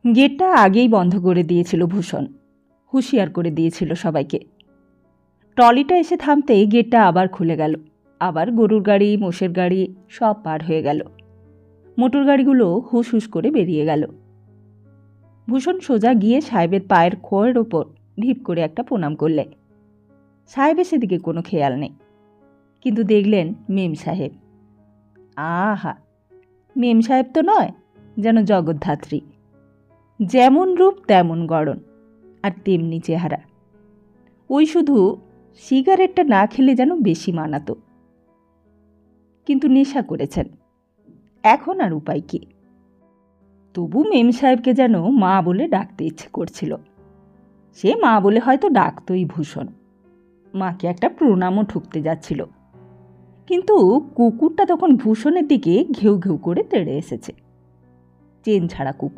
গেটটা আগেই বন্ধ করে দিয়েছিল ভূষণ, হুঁশিয়ার করে দিয়েছিল সবাইকে। ট্রলিটা এসে থামতেই গেটটা আবার খুলে গেল। আবার গরুর গাড়ি, মোষের গাড়ি সব পার হয়ে গেল। মোটর গাড়িগুলো হুস হুস করে বেরিয়ে গেল। ভূষণ সোজা গিয়ে সাহেবের পায়ের খোয়ের ওপর ঢিপ করে একটা প্রণাম করলে। সাহেবের সেদিকে কোনো খেয়াল নেই, কিন্তু দেখলেন মেম সাহেব। আহা, মেম সাহেব তো নয়, যেন জগদ্ধাত্রী। যেমন রূপ তেমন গড়ন, আর তেমনি চেহারা। ওই শুধু সিগারেটটা না খেলে যেন বেশি মানাতো। কিন্তু নেশা করেছেন, এখন আর উপায় কি। তবু মেম সাহেবকে যেন মা বলে ডাকতে ইচ্ছে করছিল। সে মা বলে হয়তো ডাকতই ভূষণ। মাকে একটা প্রণামও ঠুকতে যাচ্ছিল, কিন্তু কুকুরটা তখন ভূষণের দিকে ঘেউ ঘেউ করে তেড়ে এসেছে। চেন ছাড়া কুকুর।